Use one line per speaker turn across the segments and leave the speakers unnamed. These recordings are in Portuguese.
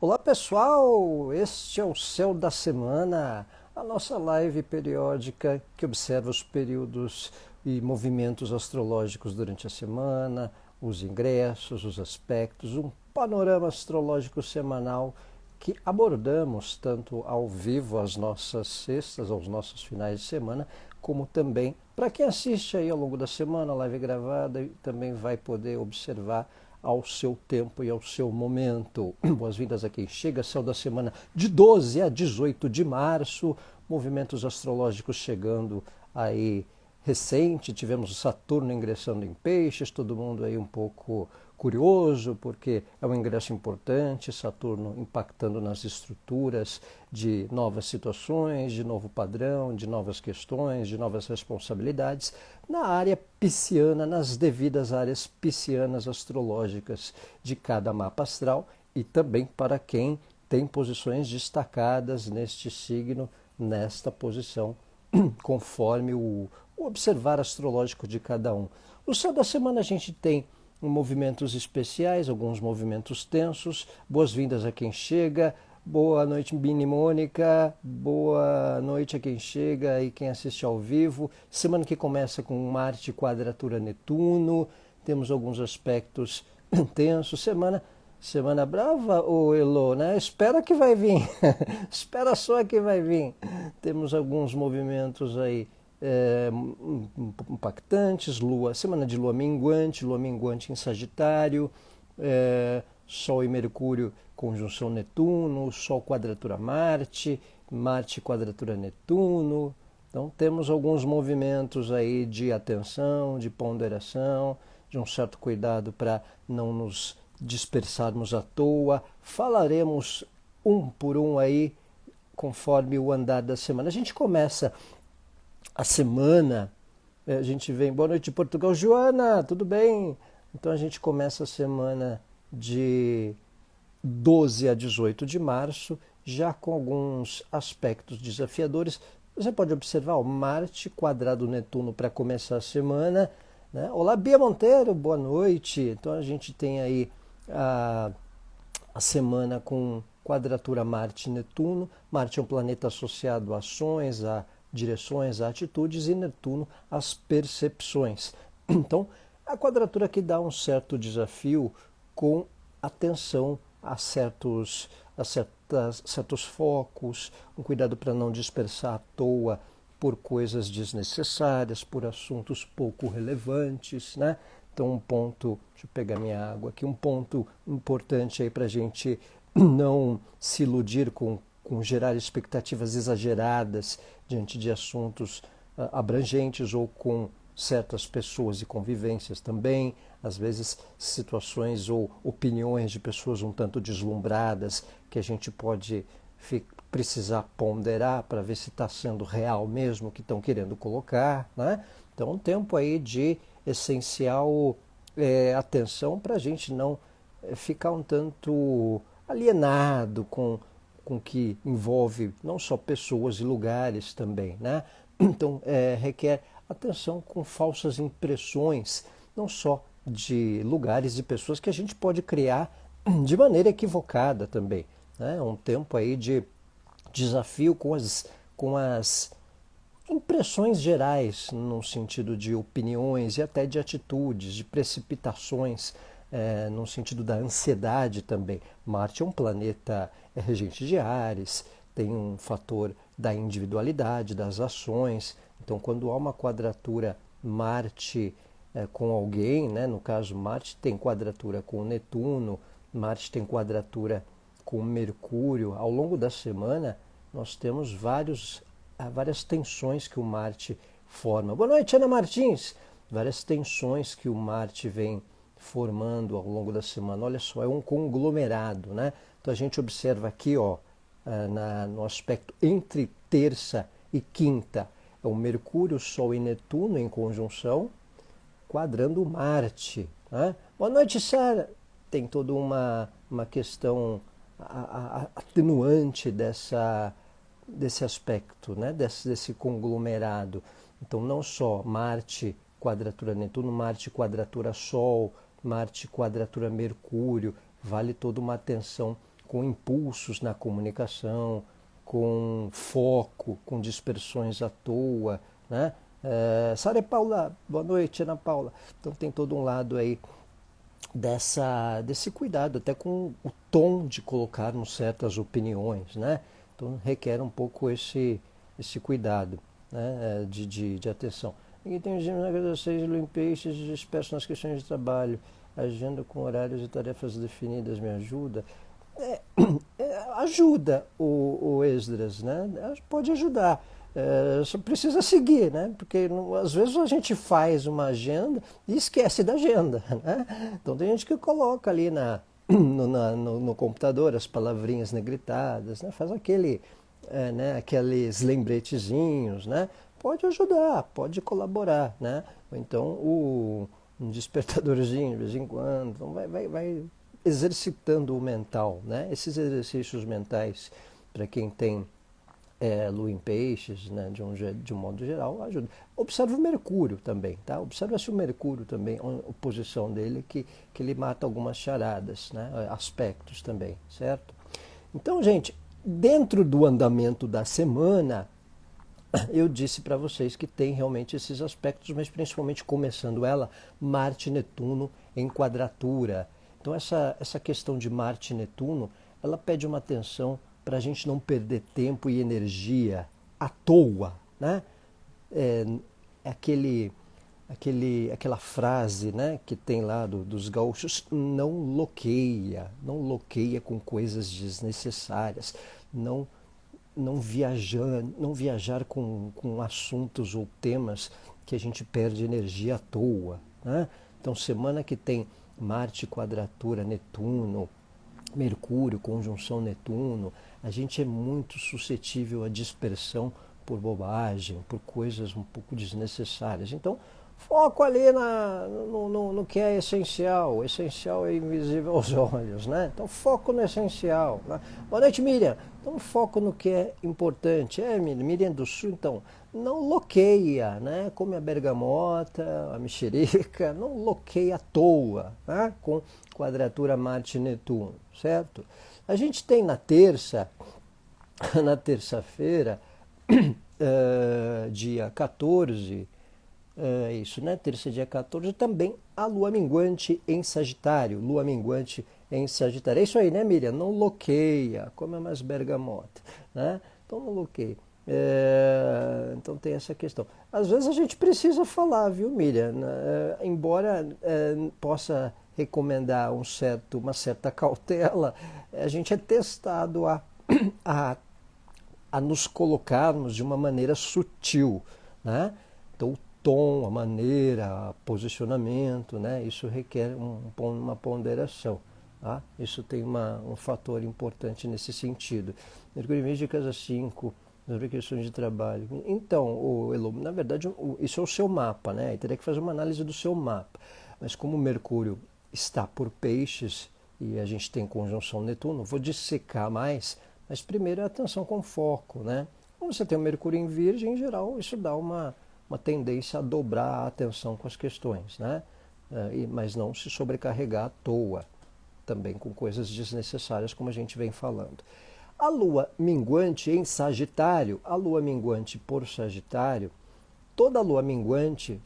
Olá pessoal, este é o Céu da Semana, a nossa live periódica que observa os períodos e movimentos astrológicos durante a semana, os ingressos, os aspectos, um panorama astrológico semanal que abordamos tanto ao vivo às nossas sextas, aos nossos finais de semana, como também para quem assiste aí ao longo da semana, a live gravada, e também vai poder observar ao seu tempo e ao seu momento. Boas-vindas a quem chega, céu da semana de 12 a 18 de março, movimentos astrológicos chegando aí recente, tivemos o Saturno ingressando em Peixes, todo mundo aí um pouco curioso, porque é um ingresso importante, Saturno impactando nas estruturas de novas situações, de novo padrão, de novas questões, de novas responsabilidades, na área pisciana, nas devidas áreas piscianas astrológicas de cada mapa astral e também para quem tem posições destacadas neste signo, nesta posição, conforme o observar astrológico de cada um. O céu da semana a gente tem movimentos especiais, alguns movimentos tensos. Boas-vindas a quem chega. Boa noite, Bini Mônica. Boa noite a quem chega e quem assiste ao vivo. Semana que começa com Marte quadratura Netuno. Temos alguns aspectos tensos. Semana brava, ô Elo, né? Espera que vai vir. Espera só que vai vir. Temos alguns movimentos aí impactantes, semana de lua minguante em Sagitário, Sol e Mercúrio conjunção Netuno, Sol quadratura Marte, Marte quadratura Netuno. Então temos alguns movimentos aí de atenção, de ponderação, de um certo cuidado para não nos dispersarmos à toa. Falaremos um por um aí conforme o andar da semana. A gente começa a semana, a gente vem, boa noite de Portugal, Joana, tudo bem? Então a gente começa a semana de 12 a 18 de março, já com alguns aspectos desafiadores. Você pode observar o Marte quadrado Netuno para começar a semana, né? Olá, Bia Monteiro, boa noite. Então a gente tem aí a semana com quadratura Marte-Netuno. Marte é um planeta associado a ações, a direções, a atitudes, e Netuno às percepções. Então, a quadratura que dá um certo desafio com atenção a certos focos, um cuidado para não dispersar à toa por coisas desnecessárias, por assuntos pouco relevantes, né? Então, deixa eu pegar minha água aqui, um ponto importante aí para a gente não se iludir com gerar expectativas exageradas diante de assuntos abrangentes ou com certas pessoas e convivências também, às vezes situações ou opiniões de pessoas um tanto deslumbradas que a gente pode precisar ponderar para ver se está sendo real mesmo o que estão querendo colocar, né? Então, um tempo aí de essencial atenção para a gente não ficar um tanto alienado com que envolve não só pessoas e lugares também, né? Então, requer atenção com falsas impressões, não só de lugares e pessoas que a gente pode criar de maneira equivocada também, né? Um tempo aí de desafio com as impressões gerais, no sentido de opiniões e até de atitudes, de precipitações, no sentido da ansiedade também. Marte é um planeta regente de Áries, tem um fator da individualidade, das ações. Então, quando há uma quadratura Marte com alguém, né, no caso Marte tem quadratura com Netuno, Marte tem quadratura com Mercúrio, ao longo da semana nós temos várias tensões que o Marte forma. Boa noite, Ana Martins! Várias tensões que o Marte vem formando ao longo da semana. Olha só, é um conglomerado, né? Então a gente observa aqui, ó, no aspecto entre terça e quinta, é o Mercúrio, Sol e Netuno em conjunção, quadrando Marte, né? Boa noite, Sara! Tem toda uma questão atenuante desse aspecto, né? desse conglomerado. Então, não só Marte quadratura Netuno, Marte quadratura Sol, Marte quadratura Mercúrio, vale toda uma atenção com impulsos na comunicação, com foco, com dispersões à toa, né? Sara Paula, boa noite, Ana Paula. Então tem todo um lado aí desse cuidado, até com o tom de colocarmos certas opiniões, né? Então requer um pouco esse cuidado, né? de atenção. Aqui tem o Gêmeos na casa 6, Lua em Peixes, disperso nas questões de trabalho, agenda com horários e tarefas definidas me ajuda. Ajuda o Esdras, né? Pode ajudar. Só precisa seguir, né? Porque às vezes a gente faz uma agenda e esquece da agenda, né? Então tem gente que coloca ali no computador as palavrinhas negritadas, né? Faz né? Aqueles lembretezinhos, né? Pode ajudar, pode colaborar, né? Ou então um despertadorzinho de vez em quando, então vai exercitando o mental, né? Esses exercícios mentais, para quem tem Lua em Peixes, né? de um modo geral, ajuda. Observe o Mercúrio também, tá? Observe se o Mercúrio também, a posição dele, que ele mata algumas charadas, né? Aspectos também, certo? Então, gente, dentro do andamento da semana, eu disse para vocês que tem realmente esses aspectos, mas principalmente começando ela, Marte e Netuno em quadratura. Então essa questão de Marte e Netuno, ela pede uma atenção para a gente não perder tempo e energia à toa, né? É, aquela frase, né, que tem lá dos gaúchos, não loqueia com coisas desnecessárias, não viajar com assuntos ou temas que a gente perde energia à toa, né? Então, semana que tem Marte quadratura Netuno, Mercúrio conjunção Netuno, a gente é muito suscetível à dispersão por bobagem, por coisas um pouco desnecessárias. Então, foco ali no que é essencial. O essencial é invisível aos olhos, né? Então, foco no essencial. Né? Boa noite, Miriam. Então, foco no que é importante. Miriam do Sul, então, não loqueia, né? Come a bergamota, a mexerica, não loqueia à toa, né? Com quadratura Marte-Netuno, certo? A gente tem na terça-feira, dia 14, isso, né? Terça, dia 14, também a lua minguante em Sagitário. Lua minguante em Sagitário. É isso aí, né, Miriam? Não loqueia, come mais bergamota, né? Então não loqueia. Então tem essa questão. Às vezes a gente precisa falar, viu, Miriam? Embora possa recomendar uma certa cautela, a gente é testado a, a nos colocarmos de uma maneira sutil, né? Então o tom, a maneira, o posicionamento, né? Isso requer uma ponderação. Tá? Isso tem um fator importante nesse sentido. Mercúrio em de casa 5, sobre questões de trabalho. Então, Elo, na verdade, isso é o seu mapa, né? E teria que fazer uma análise do seu mapa. Mas como o Mercúrio está por Peixes e a gente tem conjunção Netuno, vou dissecar mais, mas primeiro é atenção com foco, né? Quando você tem o Mercúrio em Virgem, em geral, isso dá uma tendência a dobrar a atenção com as questões, né? Mas não se sobrecarregar à toa, também com coisas desnecessárias, como a gente vem falando. A lua minguante em Sagitário, a lua minguante por Sagitário, toda lua minguante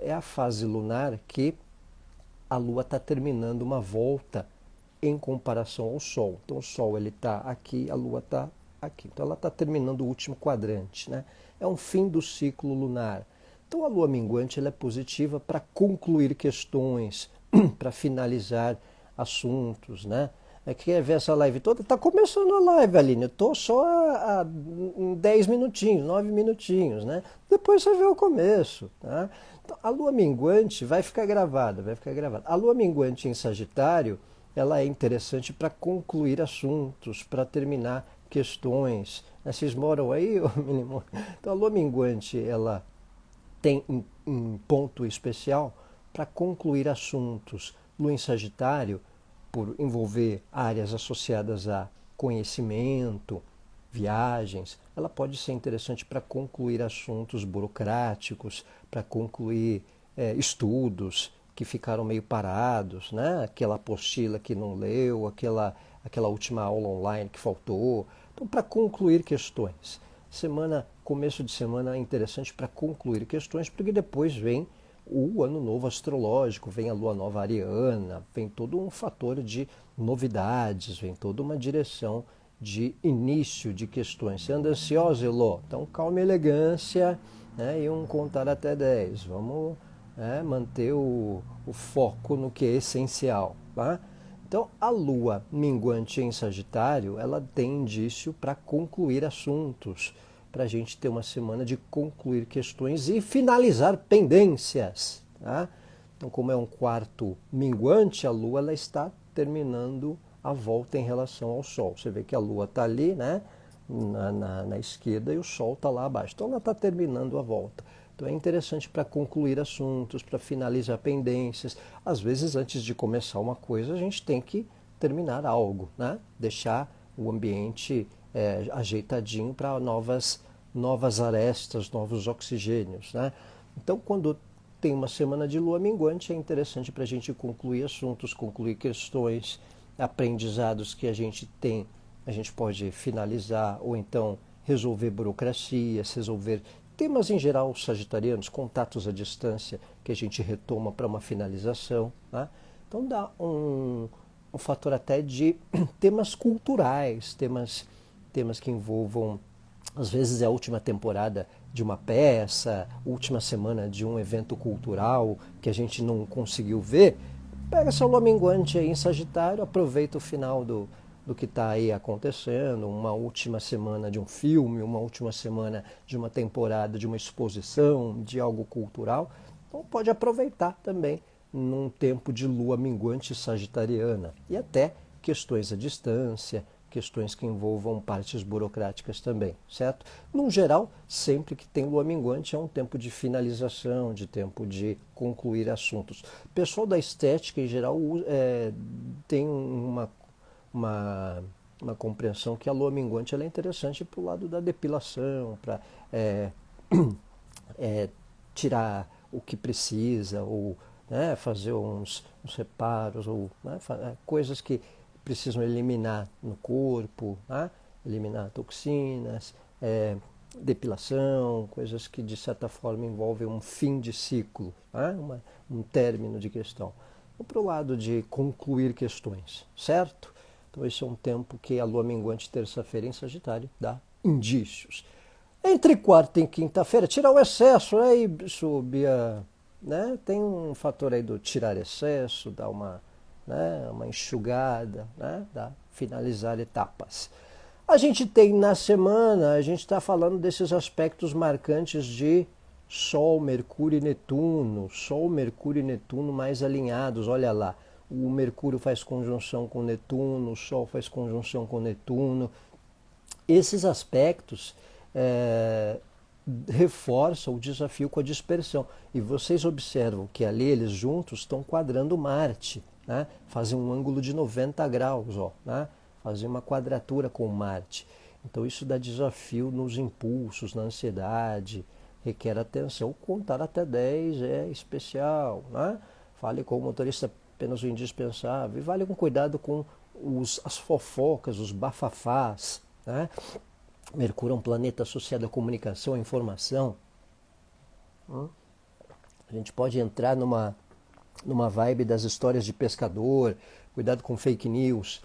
é a fase lunar que a lua está terminando uma volta em comparação ao Sol. Então o Sol está aqui, a lua está aqui. Então ela está terminando o último quadrante, né? É um fim do ciclo lunar. Então a lua minguante ela é positiva para concluir questões, para finalizar assuntos, né? Quer ver essa live toda? Está começando a live, Aline. Eu estou só há 10 minutinhos, 9 minutinhos, né? Depois você vê o começo, tá? Então, a lua minguante vai ficar gravada, vai ficar gravada. A lua minguante em Sagitário, ela é interessante para concluir assuntos, para terminar questões. Vocês moram aí, menino? Então a lua minguante, ela tem um ponto especial para concluir assuntos. Lua em Sagitário, por envolver áreas associadas a conhecimento, viagens, ela pode ser interessante para concluir assuntos burocráticos, para concluir estudos que ficaram meio parados, né? Aquela apostila que não leu, aquela última aula online que faltou. Então, para concluir questões. Começo de semana é interessante para concluir questões, porque depois vem o ano novo astrológico, vem a lua nova ariana, vem todo um fator de novidades, vem toda uma direção de início de questões. Você anda ansioso, Elô? Então calma e elegância, né, e um contar até 10. Vamos manter o foco no que é essencial. Tá? Então a lua minguante em Sagitário, ela tem indício para concluir assuntos, para a gente ter uma semana de concluir questões e finalizar pendências. Tá? Então, como é um quarto minguante, a Lua ela está terminando a volta em relação ao Sol. Você vê que a Lua está ali, né, na esquerda, e o Sol está lá abaixo. Então ela está terminando a volta. Então é interessante para concluir assuntos, para finalizar pendências. Às vezes, antes de começar uma coisa, a gente tem que terminar algo, né? Deixar o ambiente ajeitadinho para novas arestas, novos oxigênios. Né? Então, quando tem uma semana de lua minguante, é interessante para a gente concluir assuntos, concluir questões, aprendizados que a gente tem, a gente pode finalizar ou então resolver burocracias, resolver temas em geral sagitarianos, contatos à distância que a gente retoma para uma finalização. Né? Então dá um fator até de temas culturais, temas que envolvam, às vezes é a última temporada de uma peça, última semana de um evento cultural que a gente não conseguiu ver. Pega essa lua minguante aí em Sagitário, aproveita o final do que está aí acontecendo, uma última semana de um filme, uma última semana de uma temporada, de uma exposição, de algo cultural. Então pode aproveitar também num tempo de lua minguante sagitariana. E até questões à distância, questões que envolvam partes burocráticas também, certo? No geral, sempre que tem lua minguante é um tempo de finalização, de tempo de concluir assuntos. O pessoal da estética, em geral, tem uma compreensão que a lua minguante ela é interessante para o lado da depilação, para tirar o que precisa, ou fazer uns reparos, ou coisas que precisam eliminar no corpo, eliminar toxinas, depilação, coisas que de certa forma envolvem um fim de ciclo, um término de questão. Ou para o lado de concluir questões, certo? Então esse é um tempo que a lua minguante terça-feira em Sagitário dá indícios. Entre quarta e quinta-feira, tirar o excesso, aí subia, né? Tem um fator aí do tirar excesso, dar uma enxugada, finalizar etapas. A gente tem na semana, a gente está falando desses aspectos marcantes de Sol, Mercúrio e Netuno. Sol, Mercúrio e Netuno mais alinhados, olha lá. O Mercúrio faz conjunção com Netuno, o Sol faz conjunção com Netuno. Esses aspectos reforçam o desafio com a dispersão. E vocês observam que ali eles juntos estão quadrando Marte. Né? Fazem um ângulo de 90 graus, fazem uma quadratura com Marte. Então isso dá desafio nos impulsos, na ansiedade, requer atenção. Contar até 10 é especial. Né? Fale com o motorista apenas o indispensável. E vale com cuidado com as fofocas, os bafafás. Né? Mercúrio é um planeta associado à comunicação, à informação. A gente pode entrar numa vibe das histórias de pescador, cuidado com fake news,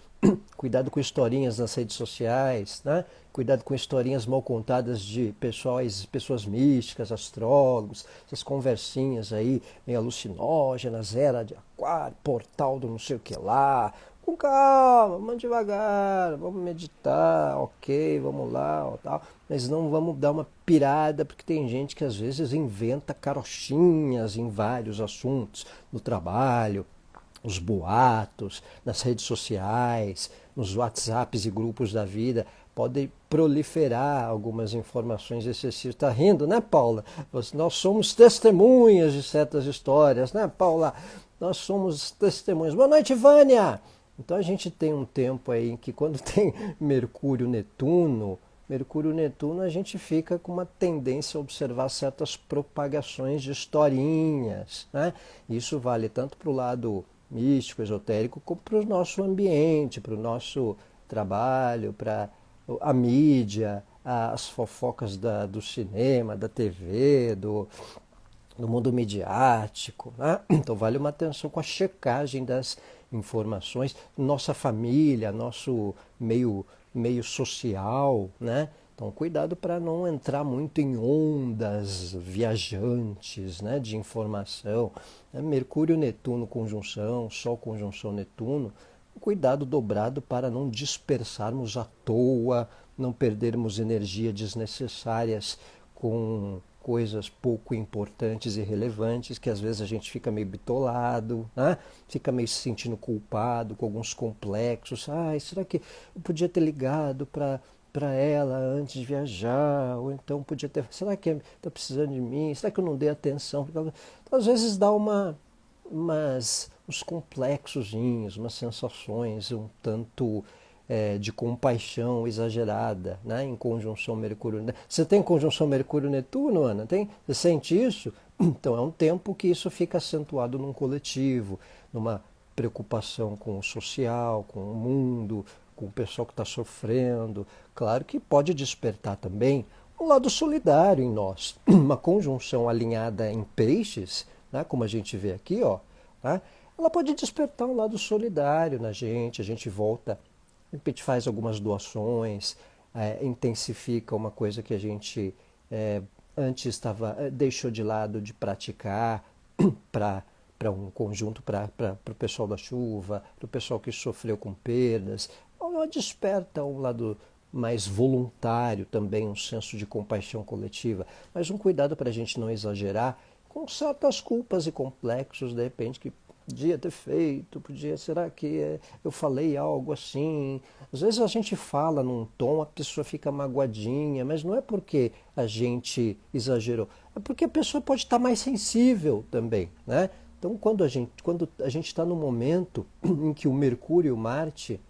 cuidado com historinhas nas redes sociais, né? Cuidado com historinhas mal contadas de pessoas místicas, astrólogos, essas conversinhas aí, meio alucinógenas, era de aquário, portal do não sei o que lá. Com calma, vamos devagar, vamos meditar, ok, vamos lá, tal. Mas não vamos dar uma pirada, porque tem gente que às vezes inventa carochinhas em vários assuntos, no trabalho, os boatos, nas redes sociais, nos WhatsApps e grupos da vida, podem proliferar algumas informações excessivas. Está rindo, né, Paula? Nós somos testemunhas de certas histórias, né, Paula? Nós somos testemunhas. Boa noite, Vânia! Então a gente tem um tempo aí em que quando tem Mercúrio-Netuno, a gente fica com uma tendência a observar certas propagações de historinhas. Né? Isso vale tanto para o lado místico, esotérico, como para o nosso ambiente, para o nosso trabalho, para a mídia, as fofocas do cinema, da TV, do mundo midiático, né? Então vale uma atenção com a checagem das informações, nossa família, nosso meio social, né? Então cuidado para não entrar muito em ondas viajantes, né, de informação. Mercúrio, Netuno conjunção, Sol conjunção Netuno, cuidado dobrado para não dispersarmos à toa, não perdermos energia desnecessárias com coisas pouco importantes e relevantes, que às vezes a gente fica meio bitolado, né? Fica meio se sentindo culpado, com alguns complexos. Será que eu podia ter ligado para ela antes de viajar? Ou então podia ter... Será que está precisando de mim? Será que eu não dei atenção? Então, às vezes dá uns complexozinhos, umas sensações um tanto de compaixão exagerada, né? Em conjunção Mercúrio. Você tem conjunção Mercúrio-Netuno, Ana? Tem? Você sente isso? Então é um tempo que isso fica acentuado num coletivo, numa preocupação com o social, com o mundo, com o pessoal que está sofrendo. Claro que pode despertar também um lado solidário em nós. Uma conjunção alinhada em peixes, né? Como a gente vê aqui, ó, né? Ela pode despertar um lado solidário na gente, a gente volta, de repente faz algumas doações, intensifica uma coisa que a gente antes deixou de lado de praticar para um conjunto, para o pessoal da chuva, para o pessoal que sofreu com perdas. Ela desperta um lado mais voluntário também, um senso de compaixão coletiva, mas um cuidado para a gente não exagerar com certas culpas e complexos, de repente, que podia ter feito, será que eu falei algo assim? Às vezes a gente fala num tom, a pessoa fica magoadinha, mas não é porque a gente exagerou, é porque a pessoa pode estar mais sensível também, né? Então quando a gente está no momento em que o Mercúrio e o Marte,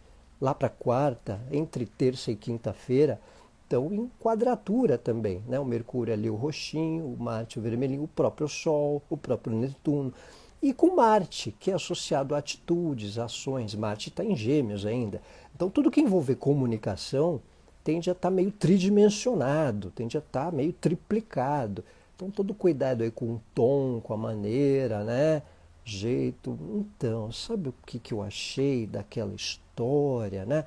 lá para quarta, entre terça e quinta-feira, estão em quadratura também, né? O Mercúrio ali o roxinho, o Marte o vermelhinho, o próprio Sol, o próprio Netuno. E com Marte, que é associado a atitudes, ações. Marte está em Gêmeos ainda. Então tudo que envolver comunicação tende a estar meio tridimensionado, tende a estar meio triplicado. Então todo cuidado aí com o tom, com a maneira, né? Jeito. Então, sabe o que eu achei daquela história, né?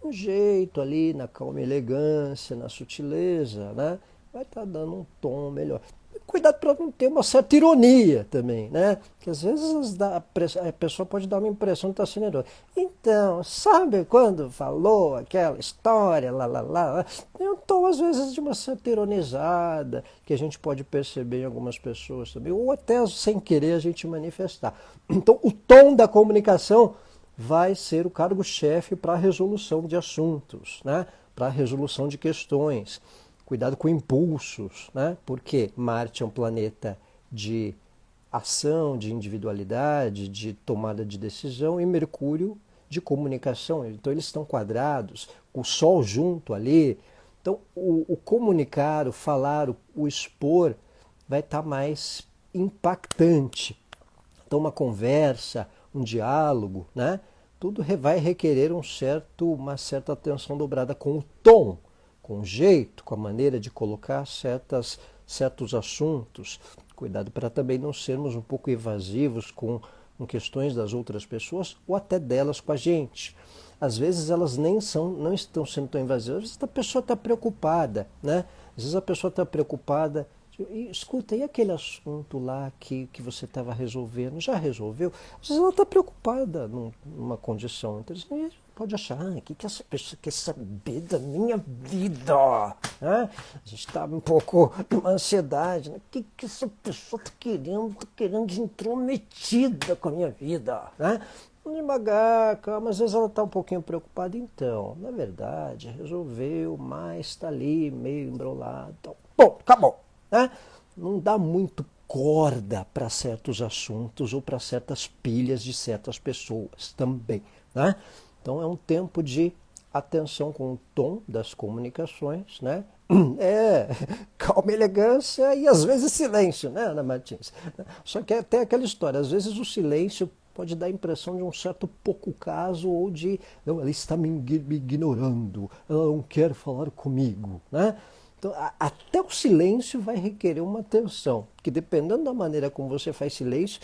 Um jeito ali, na calma e elegância, na sutileza, né? Vai estar dando um tom melhor. Cuidado para não ter uma certa ironia também, né? Que às vezes a pessoa pode dar uma impressão de estar sendo irônica. Então, sabe quando falou aquela história, lá? Tem um tom, às vezes, de uma certa ironizada, que a gente pode perceber em algumas pessoas também, ou até sem querer a gente manifestar. Então, o tom da comunicação vai ser o cargo-chefe para a resolução de assuntos, né? Para a resolução de questões. Cuidado com impulsos, né? Porque Marte é um planeta de ação, de individualidade, de tomada de decisão, e Mercúrio de comunicação. Então eles estão quadrados, o Sol junto ali. Então o comunicar, o falar, o expor vai estar mais impactante. Então uma conversa, um diálogo, né? Tudo vai requerer uma certa atenção dobrada com o tom, com o jeito, com a maneira de colocar certos assuntos. Cuidado para também não sermos um pouco evasivos com questões das outras pessoas ou até delas com a gente. Às vezes elas não estão sendo tão evasivas, às vezes a pessoa está preocupada, né? Às vezes a pessoa está preocupada, escuta, e aquele assunto lá que você estava resolvendo, já resolveu? Às vezes ela está preocupada numa condição. Então, pode achar, o que essa pessoa quer saber da minha vida? A gente está um pouco numa ansiedade. Né? O que essa pessoa está querendo de intrometida com a minha vida? Né? Devagar, calma, às vezes ela está um pouquinho preocupada. Então, na verdade, resolveu, mas está ali meio embrolado. Então, bom, acabou. Né? Não dá muito corda para certos assuntos ou para certas pilhas de certas pessoas também. Né? Então é um tempo de atenção com o tom das comunicações, né? Calma, elegância e às vezes silêncio, né, Ana Martins? Só que é até aquela história, às vezes o silêncio pode dar a impressão de um certo pouco caso ou de, não, ela está me ignorando, ela não quer falar comigo, né? Então, até o silêncio vai requerer uma atenção, que dependendo da maneira como você faz silêncio,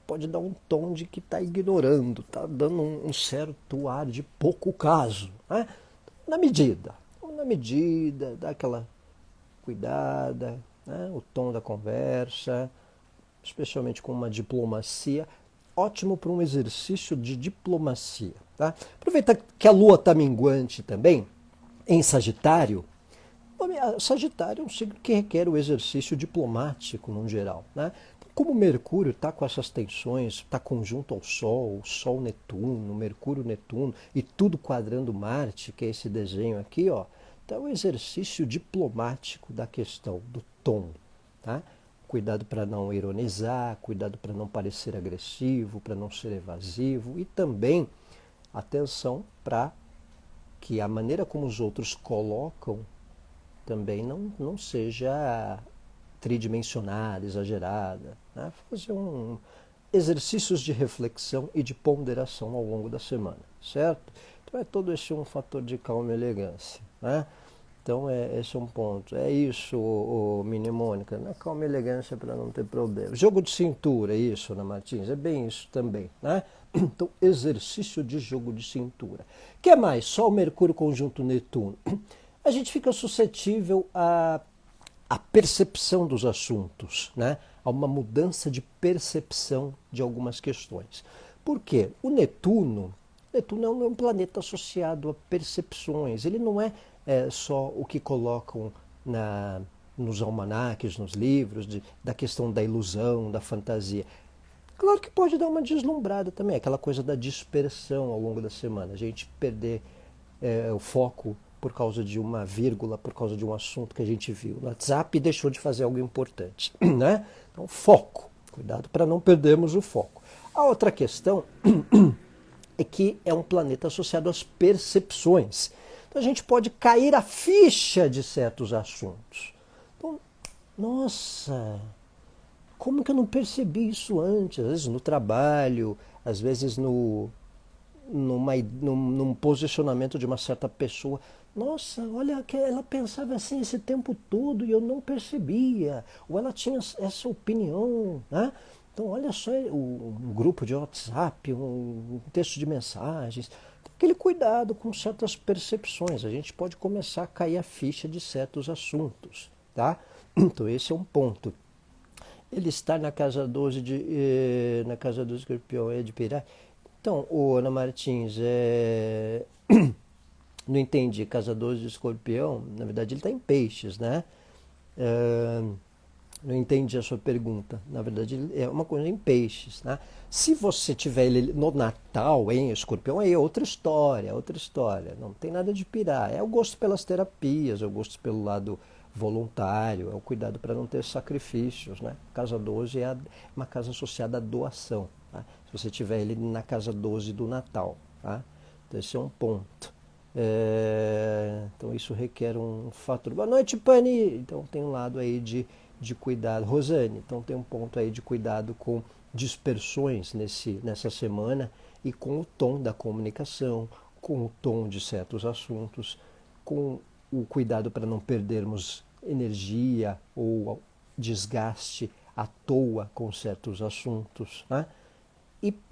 pode dar um tom de que está ignorando, está dando um certo ar de pouco caso, né? Na medida, dá aquela cuidada, né? O tom da conversa, especialmente com uma diplomacia, ótimo para um exercício de diplomacia. Tá? Aproveita que a Lua está minguante também, em Sagitário. Sagitário é um signo que requer o exercício diplomático, no geral. Né? Como Mercúrio está com essas tensões, está conjunto ao Sol Netuno, Mercúrio Netuno, e tudo quadrando Marte, que é esse desenho aqui, ó, então é o exercício diplomático da questão do tom. Tá? Cuidado para não ironizar, cuidado para não parecer agressivo, para não ser evasivo, e também atenção para que a maneira como os outros colocam também não seja tridimensionada, exagerada. Né? Fazer exercícios de reflexão e de ponderação ao longo da semana, certo? Então é todo esse um fator de calma e elegância. Né? Então esse é um ponto. É isso, Mini Mônica, na calma e elegância para não ter problema. Jogo de cintura, isso, Ana Martins, é bem isso também. Né? Então, exercício de jogo de cintura. O que mais? Sol, Mercúrio, conjunto Netuno. A gente fica suscetível à percepção dos assuntos, né? A uma mudança de percepção de algumas questões. Por quê? O Netuno é um planeta associado a percepções. Ele não é só o que colocam nos almanaques, nos livros, da questão da ilusão, da fantasia. Claro que pode dar uma deslumbrada também, aquela coisa da dispersão ao longo da semana. A gente perder o foco por causa de uma vírgula, por causa de um assunto que a gente viu no WhatsApp e deixou de fazer algo importante. Né? Então, foco. Cuidado para não perdermos o foco. A outra questão é que é um planeta associado às percepções. Então, a gente pode cair a ficha de certos assuntos. Então, nossa, como que eu não percebi isso antes? Às vezes no trabalho, às vezes num posicionamento de uma certa pessoa. Nossa, olha, que ela pensava assim esse tempo todo e eu não percebia. Ou ela tinha essa opinião. Né? Então, olha só, um grupo de WhatsApp, um texto de mensagens. Aquele cuidado com certas percepções. A gente pode começar a cair a ficha de certos assuntos. Tá? Então, esse é um ponto. Ele está na casa 12 na casa do Escorpião, de Pirá. Então, Ana Martins, não entendi, casa 12 de Escorpião, na verdade ele está em Peixes, né? Não entendi a sua pergunta, na verdade é uma coisa em Peixes, né? Se você tiver ele no Natal, em Escorpião, aí é outra história, não tem nada de pirar, é o gosto pelas terapias, é o gosto pelo lado voluntário, é o cuidado para não ter sacrifícios, né? Casa 12 é uma casa associada à doação, tá? Se você tiver ele na casa 12 do Natal, tá? Então esse é um ponto. Então isso requer um fator. Boa noite, Pani! Então tem um lado aí de cuidado. Rosane, então tem um ponto aí de cuidado com dispersões nessa semana e com o tom da comunicação, com o tom de certos assuntos, com o cuidado para não perdermos energia ou desgaste à toa com certos assuntos, né?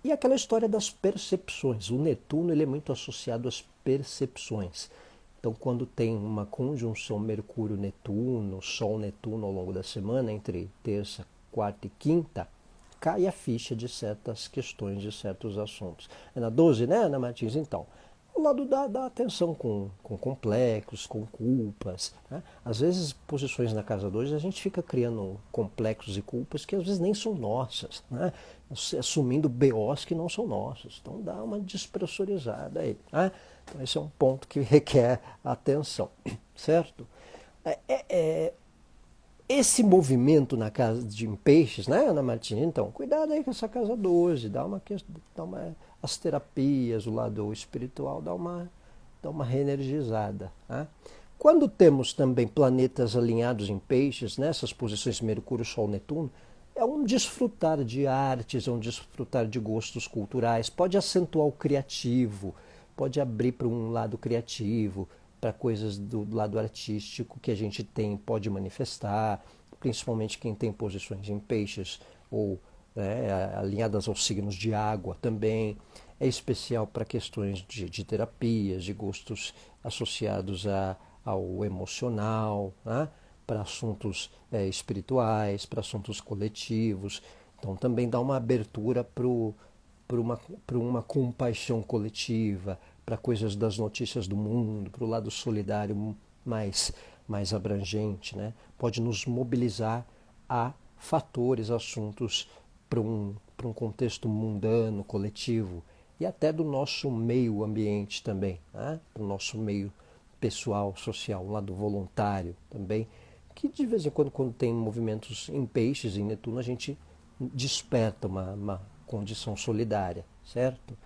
E aquela história das percepções. O Netuno ele é muito associado às percepções. Então, quando tem uma conjunção Mercúrio-Netuno, Sol-Netuno ao longo da semana, entre terça, quarta e quinta, cai a ficha de certas questões, de certos assuntos. É na 12, né, Ana Martins? Então, o lado da atenção com complexos, com culpas. Né? Às vezes, posições na casa 2, a gente fica criando complexos e culpas que às vezes nem são nossas, né? Assumindo BOs que não são nossos. Então, dá uma despressurizada aí. Né? Então, esse é um ponto que requer atenção, certo? Esse movimento na casa de Peixes, né, Ana Martins? Então, cuidado aí com essa casa 12, as terapias, o lado espiritual, dá uma reenergizada. Né? Quando temos também planetas alinhados em Peixes, nessas posições Mercúrio, Sol, Netuno, é um desfrutar de artes, é um desfrutar de gostos culturais, pode acentuar o criativo, pode abrir para um lado criativo, para coisas do lado artístico que a gente tem, pode manifestar, principalmente quem tem posições em peixes ou alinhadas aos signos de água também. É especial para questões de terapias, de gostos associados ao emocional, né? Para assuntos espirituais, para assuntos coletivos. Então também dá uma abertura para uma compaixão coletiva, para coisas das notícias do mundo, para o lado solidário mais abrangente, né? Pode nos mobilizar a fatores, assuntos para um contexto mundano, coletivo, e até do nosso meio ambiente também, né? Do nosso meio pessoal, social, um lado voluntário também, que de vez em quando tem movimentos em peixes, em Netuno, a gente desperta uma condição solidária, certo?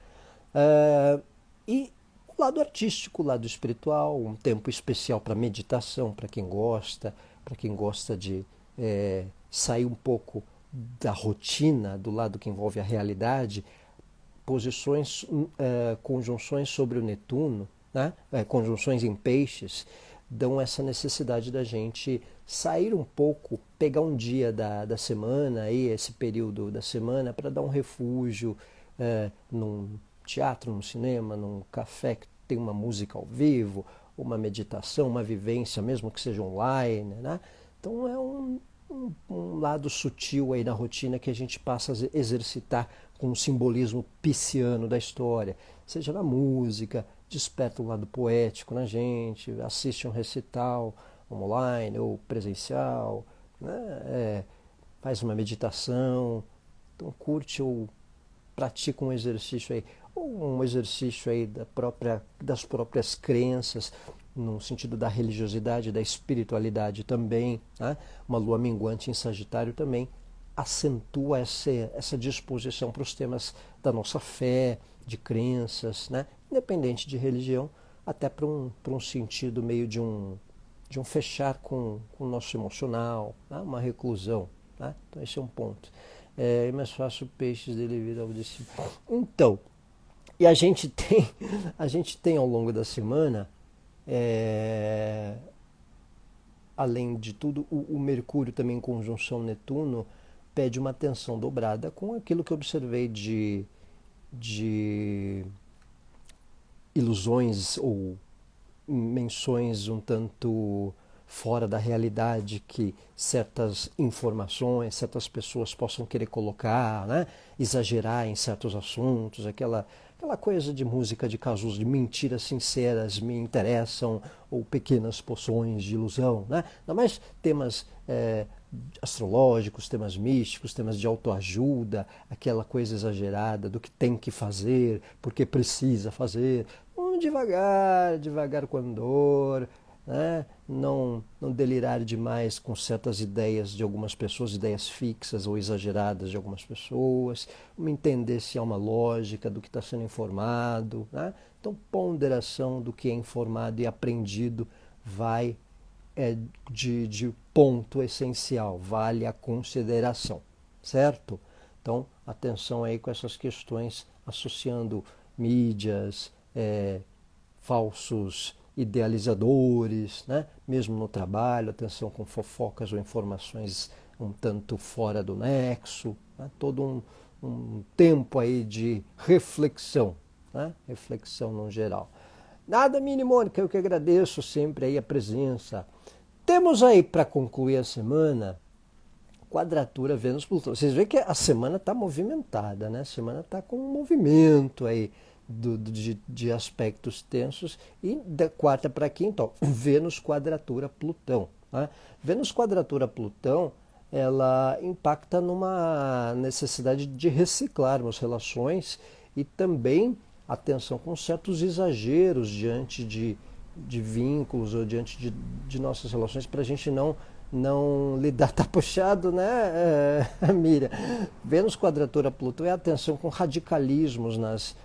E o lado artístico, o lado espiritual, um tempo especial para meditação, para quem gosta de sair um pouco da rotina, do lado que envolve a realidade, conjunções sobre o Netuno, né? Conjunções em peixes, dão essa necessidade da gente sair um pouco, pegar um dia da semana, aí, esse período da semana, para dar um refúgio num teatro, num cinema, num café que tem uma música ao vivo, uma meditação, uma vivência, mesmo que seja online, né? Então é um lado sutil aí na rotina que a gente passa a exercitar com o simbolismo pisciano da história, seja na música, desperta um lado poético na gente, assiste um recital online ou presencial, né? Faz uma meditação, então curte ou pratica um exercício aí, ou um exercício aí das próprias crenças, no sentido da religiosidade, da espiritualidade também, né? Uma lua minguante em Sagitário também acentua essa disposição para os temas da nossa fé, de crenças, né? Independente de religião, até para um sentido meio de um fechar com o nosso emocional, né? Uma reclusão, né? Então esse é um ponto. É mais fácil peixes dele vir ao desse. Então, e a gente tem ao longo da semana, além de tudo, o Mercúrio também em conjunção Netuno pede uma atenção dobrada com aquilo que eu observei de ilusões ou menções um tanto fora da realidade que certas informações, certas pessoas possam querer colocar, né? Exagerar em certos assuntos, aquela coisa de música de casos de mentiras sinceras me interessam, ou pequenas poções de ilusão, né? Ainda mais temas astrológicos, temas místicos, temas de autoajuda, aquela coisa exagerada do que tem que fazer, porque precisa fazer. Devagar com andor, né? Não delirar demais com certas ideias de algumas pessoas, ideias fixas ou exageradas de algumas pessoas, entender se há uma lógica do que está sendo informado, né? Então, ponderação do que é informado e aprendido vai de ponto essencial, vale a consideração, certo? Então, atenção aí com essas questões, associando mídias, falsos idealizadores, né? Mesmo no trabalho, atenção com fofocas ou informações um tanto fora do nexo, né? Todo um tempo aí de reflexão, né? Reflexão no geral. Nada, Mini Mônica, eu que agradeço sempre aí a presença. Temos aí para concluir a semana quadratura Vênus-Plutão. Vocês veem que a semana está movimentada, né? A semana está com um movimento aí de aspectos tensos, e da quarta para quinta, ó, Vênus quadratura Plutão, né? Vênus quadratura Plutão, ela impacta numa necessidade de reciclarmos relações e também atenção com certos exageros diante de vínculos ou diante de nossas relações, para a gente não lidar, tá puxado, né, Miriam? Vênus quadratura Plutão é atenção com radicalismos nas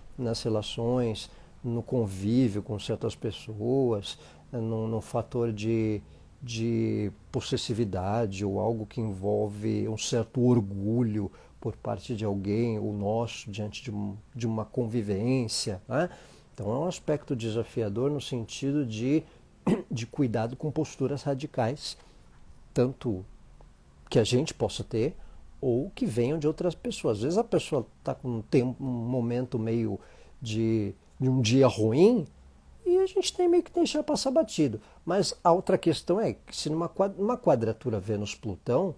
relações, no convívio com certas pessoas, no fator de de possessividade ou algo que envolve um certo orgulho por parte de alguém ou nosso diante de uma convivência, né? Então é um aspecto desafiador no sentido de cuidado com posturas radicais, tanto que a gente possa ter ou que venham de outras pessoas. Às vezes a pessoa está com um momento meio de um dia ruim e a gente tem meio que deixar passar batido. Mas a outra questão é que se numa quadratura Vênus-Plutão,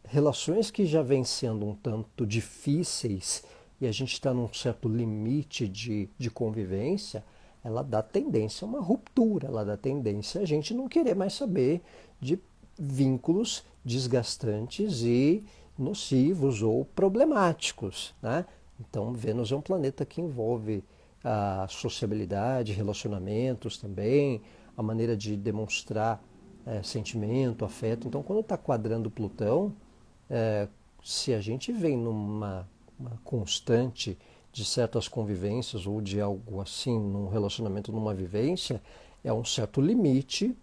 relações que já vêm sendo um tanto difíceis e a gente está num certo limite de convivência, ela dá tendência a uma ruptura, ela dá tendência a gente não querer mais saber de vínculos desgastantes e nocivos ou problemáticos, né? Então, Vênus é um planeta que envolve a sociabilidade, relacionamentos também, a maneira de demonstrar sentimento, afeto. Então, quando está quadrando Plutão, se a gente vem numa uma constante de certas convivências ou de algo assim, num relacionamento, numa vivência, é um certo limite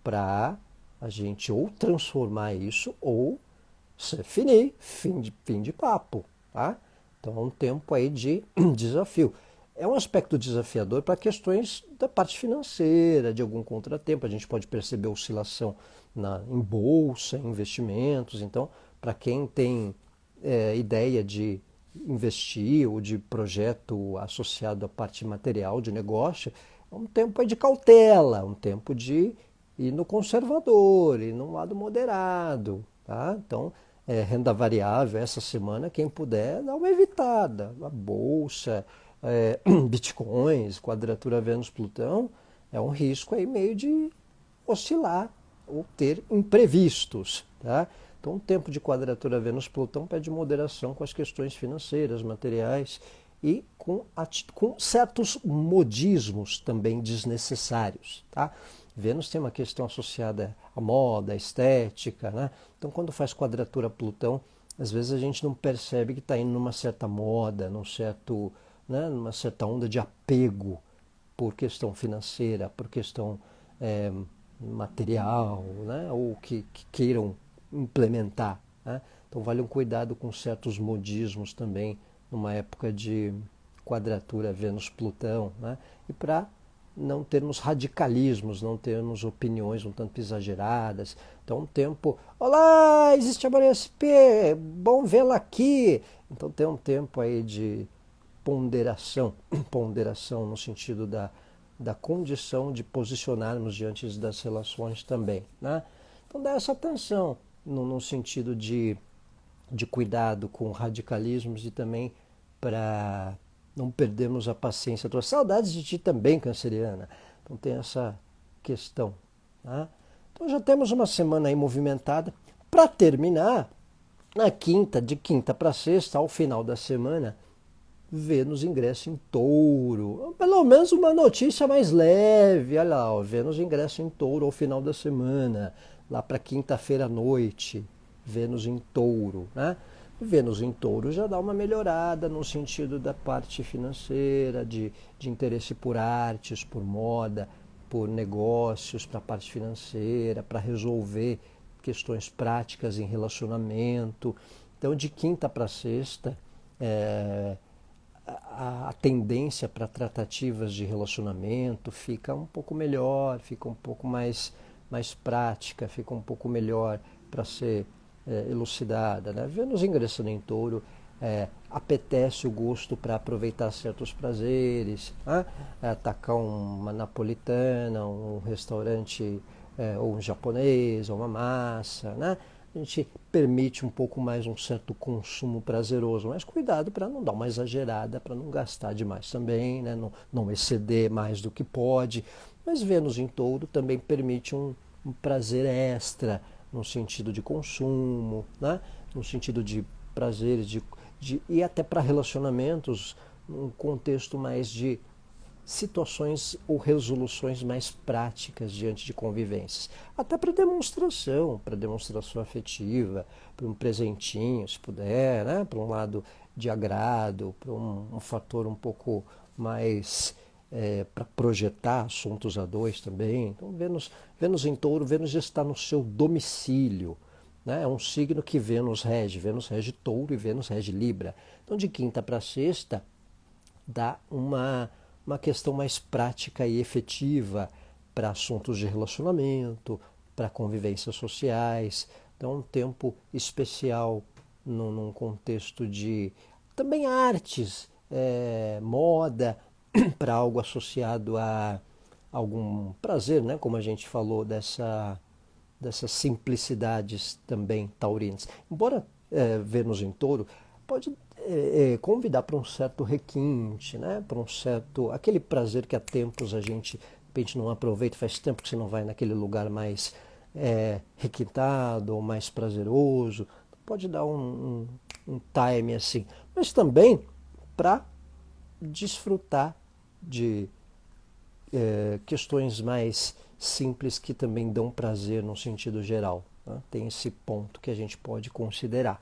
para a gente ou transformar isso ou se finir, fim de papo, tá? Então é um tempo aí de desafio. É um aspecto desafiador para questões da parte financeira, de algum contratempo. A gente pode perceber oscilação em bolsa, em investimentos. Então, para quem tem ideia de investir ou de projeto associado à parte material de negócio, é um tempo aí de cautela, um tempo de ir no conservador, ir no lado moderado, tá? Então, renda variável essa semana, quem puder, dá uma evitada. A bolsa, bitcoins, quadratura Vênus-Plutão, é um risco aí meio de oscilar ou ter imprevistos, tá? Então, um tempo de quadratura Vênus-Plutão pede moderação com as questões financeiras, materiais e com certos modismos também desnecessários, tá? Vênus tem uma questão associada à moda, à estética, né? Então, quando faz quadratura Plutão, às vezes a gente não percebe que está indo numa certa moda, numa certa onda de apego por questão financeira, por questão material, né? Ou que queiram implementar, né? Então vale um cuidado com certos modismos também numa época de quadratura Vênus-Plutão, né? E para não termos radicalismos, não termos opiniões um tanto exageradas. Então um tempo, olá, existe a Maria SP, bom vê-la aqui. Então tem um tempo aí de ponderação no sentido da condição de posicionarmos diante das relações também, né? Então dá essa atenção no sentido de cuidado com radicalismos e também para não perdermos a paciência. Tô saudades de ti também, canceriana. Então tem essa questão, tá? Então já temos uma semana aí movimentada. Para terminar, de quinta para sexta, ao final da semana, Vênus ingressa em Touro. Pelo menos uma notícia mais leve. Olha lá, ó, Vênus ingressa em Touro ao final da semana, lá para quinta-feira à noite. Vênus em Touro, né? Vênus em Touro já dá uma melhorada no sentido da parte financeira, de interesse por artes, por moda, por negócios, para a parte financeira, para resolver questões práticas em relacionamento. Então, de quinta para sexta, a tendência para tratativas de relacionamento fica um pouco melhor, fica um pouco mais prática, fica um pouco melhor para ser elucidada, né? Vênus ingressando em Touro, apetece o gosto para aproveitar certos prazeres, né? Atacar uma napolitana, um restaurante ou um japonês, ou uma massa, né? A gente permite um pouco mais um certo consumo prazeroso, mas cuidado para não dar uma exagerada, para não gastar demais também, né? Não exceder mais do que pode. Mas Vênus em Touro também permite um prazer extra, no sentido de consumo, né? No sentido de prazeres, e até para relacionamentos, num contexto mais de situações ou resoluções mais práticas diante de convivências. Até para demonstração afetiva, para um presentinho, se puder, né? Para um lado de agrado, para um fator um pouco mais para projetar assuntos a dois também. Então, Vênus em Touro, Vênus já está no seu domicílio. Né? É um signo que Vênus rege Touro e Vênus rege Libra. Então, de quinta para sexta, dá uma questão mais prática e efetiva para assuntos de relacionamento, para convivências sociais. Então, um tempo especial num contexto de também artes, moda, para algo associado a algum prazer, né? Como a gente falou, dessas simplicidades também taurinas. Embora Vênus em Touro pode convidar para um certo requinte, né? Para um certo aquele prazer que há tempos a gente de repente não aproveita, faz tempo que você não vai naquele lugar mais requintado ou mais prazeroso, pode dar um time assim, mas também para desfrutar de questões mais simples que também dão prazer no sentido geral. Né? Tem esse ponto que a gente pode considerar.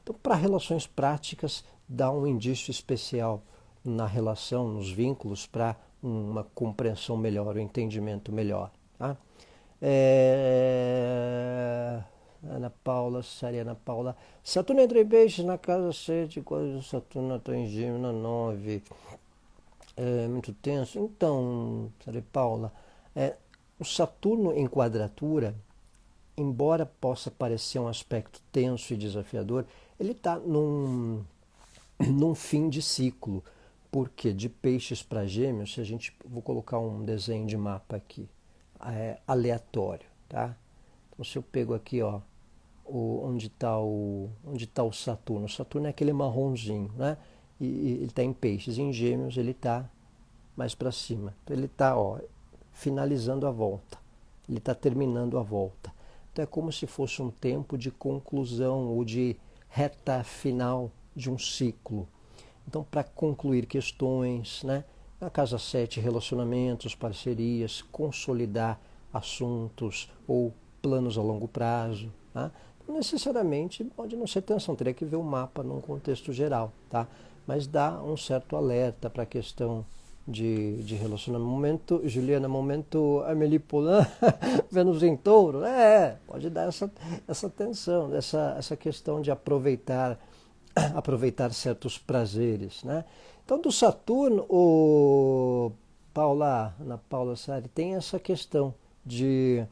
Então, para relações práticas, dá um indício especial na relação, nos vínculos, para uma compreensão melhor, um entendimento melhor. Tá? Ana Paula, Sariana Paula. Saturno entra em peixes na casa 7, quase Saturno está em Gêmeos na 9. É muito tenso. Então, Sari Paula, o Saturno em quadratura, embora possa parecer um aspecto tenso e desafiador, ele está num fim de ciclo. Porque de peixes para Gêmeos, se a gente vou colocar um desenho de mapa aqui, aleatório, tá? Então se eu pego aqui, ó, onde está o Saturno. O Saturno é aquele marronzinho, né? E ele está em peixes. Em Gêmeos ele está mais para cima. Então ele está finalizando a volta. Ele está terminando a volta. Então é como se fosse um tempo de conclusão ou de reta final de um ciclo. Então, para concluir questões, né? Na casa 7, relacionamentos, parcerias, consolidar assuntos ou planos a longo prazo. Tá? Não necessariamente pode não ser tensão, teria que ver o mapa num contexto geral, tá? Mas dá um certo alerta para a questão de relacionamento. Momento, Juliana, momento Amélie Poulain, Vênus em Touro, pode dar essa tensão, essa questão de aproveitar certos prazeres, né? Então, do Saturno, Ana Paula Sari, tem essa questão de,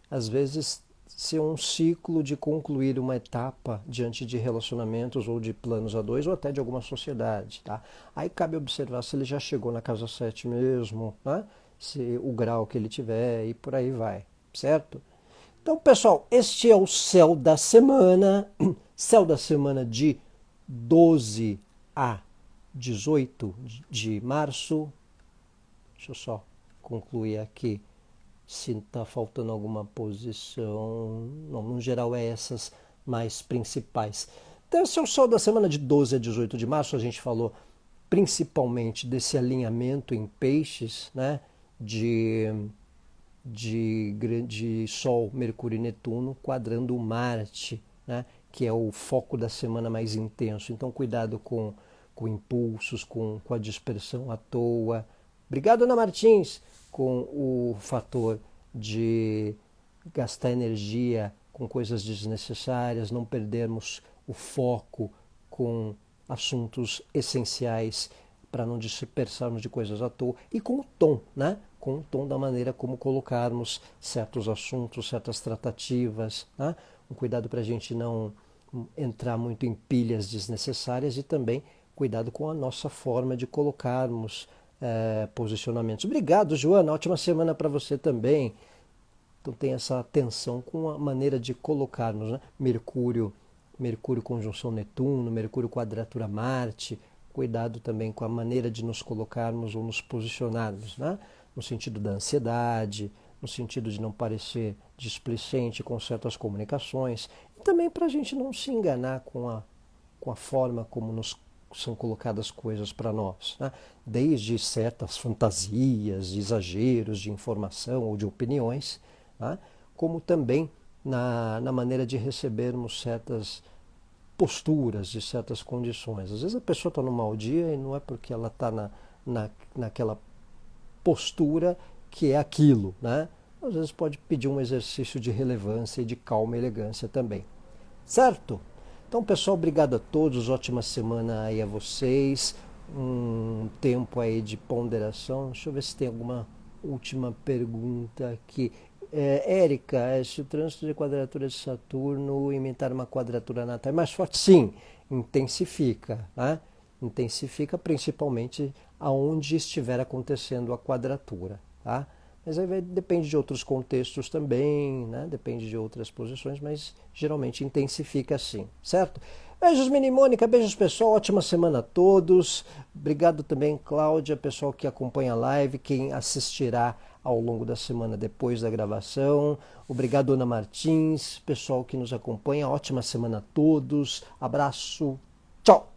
às vezes, ser um ciclo de concluir uma etapa diante de relacionamentos ou de planos a dois ou até de alguma sociedade, tá? Aí cabe observar se ele já chegou na casa 7 mesmo, né? Se o grau que ele tiver e por aí vai, certo? Então, pessoal, este é o céu da semana, céu da semana de 12 a 18 de março. Deixa eu só concluir aqui se está faltando alguma posição. Não, no geral é essas mais principais. Então esse é o sol da semana de 12 a 18 de março. A gente falou principalmente desse alinhamento em peixes, né? De Sol, Mercúrio e Netuno quadrando Marte, né? Que é o foco da semana mais intenso. Então cuidado com impulsos, com a dispersão à toa. Obrigado, Ana Martins, com o fator de gastar energia com coisas desnecessárias, não perdermos o foco com assuntos essenciais para não dispersarmos de coisas à toa, e com o tom, né? Com o tom da maneira como colocarmos certos assuntos, certas tratativas, né? Um cuidado para a gente não entrar muito em pilhas desnecessárias e também cuidado com a nossa forma de colocarmos posicionamentos. Obrigado, Joana. Ótima semana para você também. Então tem essa atenção com a maneira de colocarmos, né? Mercúrio conjunção Netuno, Mercúrio quadratura Marte. Cuidado também com a maneira de nos colocarmos ou nos posicionarmos, né? No sentido da ansiedade, no sentido de não parecer displicente com certas comunicações. E também para a gente não se enganar com a forma como nos são colocadas coisas para nós, né? Desde certas fantasias, exageros de informação ou de opiniões, né? Como também na maneira de recebermos certas posturas de certas condições. Às vezes a pessoa está num mau dia e não é porque ela está naquela postura que é aquilo, né? Às vezes pode pedir um exercício de relevância e de calma e elegância também. Certo? Então, pessoal, obrigado a todos, ótima semana aí a vocês, um tempo aí de ponderação. Deixa eu ver se tem alguma última pergunta aqui. Érica, se o trânsito de quadratura de Saturno imitar uma quadratura natal é mais forte? Sim, intensifica, né? Intensifica principalmente aonde estiver acontecendo a quadratura, tá? Mas aí depende de outros contextos também, né? Depende de outras posições, mas geralmente intensifica sim, certo? Beijos, Mini Mônica, beijos, pessoal, ótima semana a todos. Obrigado também, Cláudia, pessoal que acompanha a live, quem assistirá ao longo da semana depois da gravação. Obrigado, Ana Martins, pessoal que nos acompanha, ótima semana a todos. Abraço, tchau!